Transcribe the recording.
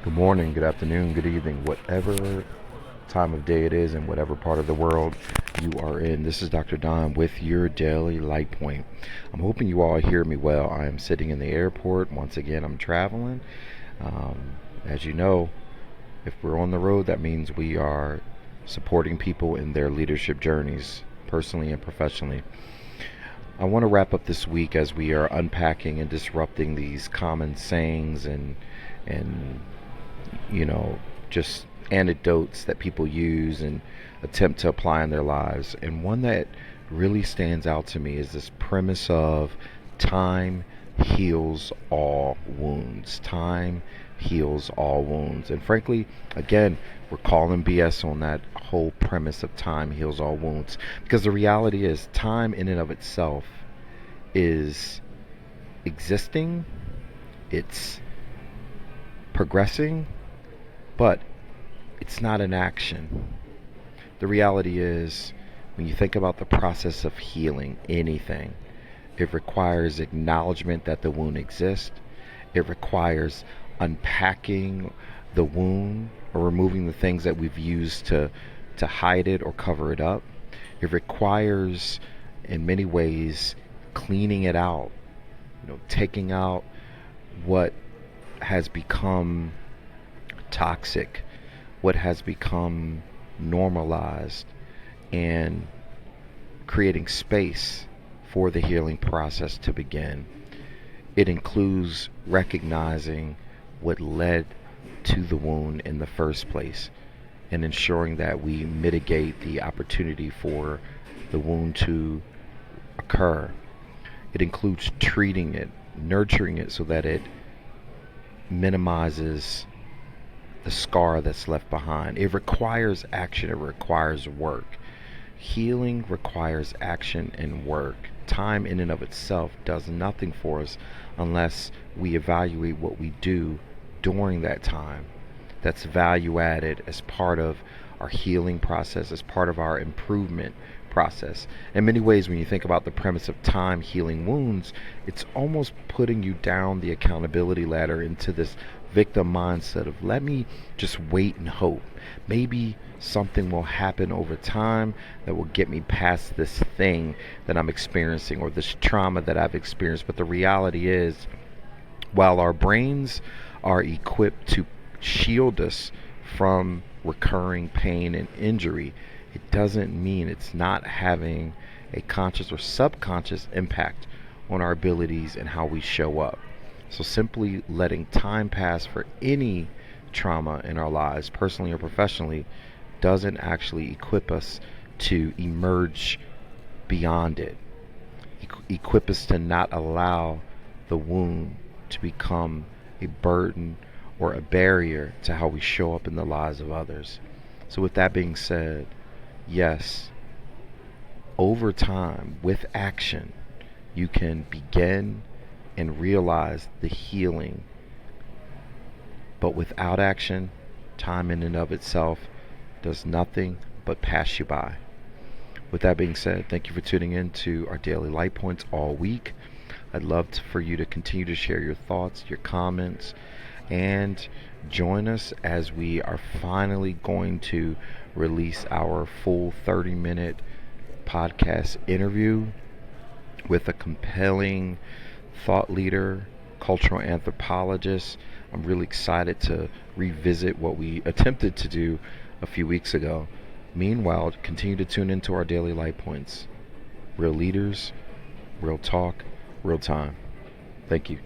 Good morning, good afternoon, good evening, whatever time of day it is and whatever part of the world you are in. This is Dr. Don with your daily LightPoint. I'm hoping you all hear me well. I am sitting in the airport. Once again, I'm traveling. As you know, if we're on the road, that means we are supporting people in their leadership journeys, personally and professionally. I want to wrap up this week as we are unpacking and disrupting these common sayings and you know, just anecdotes that people use and attempt to apply in their lives. And one that really stands out to me is this premise of time heals all wounds. Time heals all wounds. And frankly, again, we're calling BS on that whole premise of time heals all wounds, because the reality is time in and of itself is existing, it's progressing, but it's not an action. The reality is, when you think about the process of healing anything, it requires acknowledgement that the wound exists. It requires unpacking the wound or removing the things that we've used to hide it or cover it up. It requires, in many ways, cleaning it out, taking out what has become toxic, what has become normalized, and creating space for the healing process to begin. It includes recognizing what led to the wound in the first place and ensuring that we mitigate the opportunity for the wound to occur. It includes treating it, nurturing it so that it minimizes the scar that's left behind. It requires action, it requires work. Healing requires action and work. Time in and of itself does nothing for us unless we evaluate what we do during that time. That's value added as part of our healing process, as part of our improvement process. In many ways, when you think about the premise of time healing wounds, it's almost putting you down the accountability ladder into this victim mindset of, let me just wait and hope. Maybe something will happen over time that will get me past this thing that I'm experiencing or this trauma that I've experienced. But the reality is, while our brains are equipped to shield us from recurring pain and injury, it doesn't mean it's not having a conscious or subconscious impact on our abilities and how we show up. So simply letting time pass for any trauma in our lives, personally or professionally, doesn't actually equip us to emerge beyond it. Equip us to not allow the wound to become a burden or a barrier to how we show up in the lives of others. So with that being said, yes, over time, with action, you can begin and realize the healing. But without action, time in and of itself does nothing but pass you by. With that being said, thank you for tuning in to our daily light points all week. I'd love for you to continue to share your thoughts, your comments, and join us as we are finally going to release our full 30-minute podcast interview with a compelling thought leader, cultural anthropologist. I'm really excited to revisit what we attempted to do a few weeks ago. Meanwhile, continue to tune into our daily light points. Real leaders, real talk, real time. Thank you.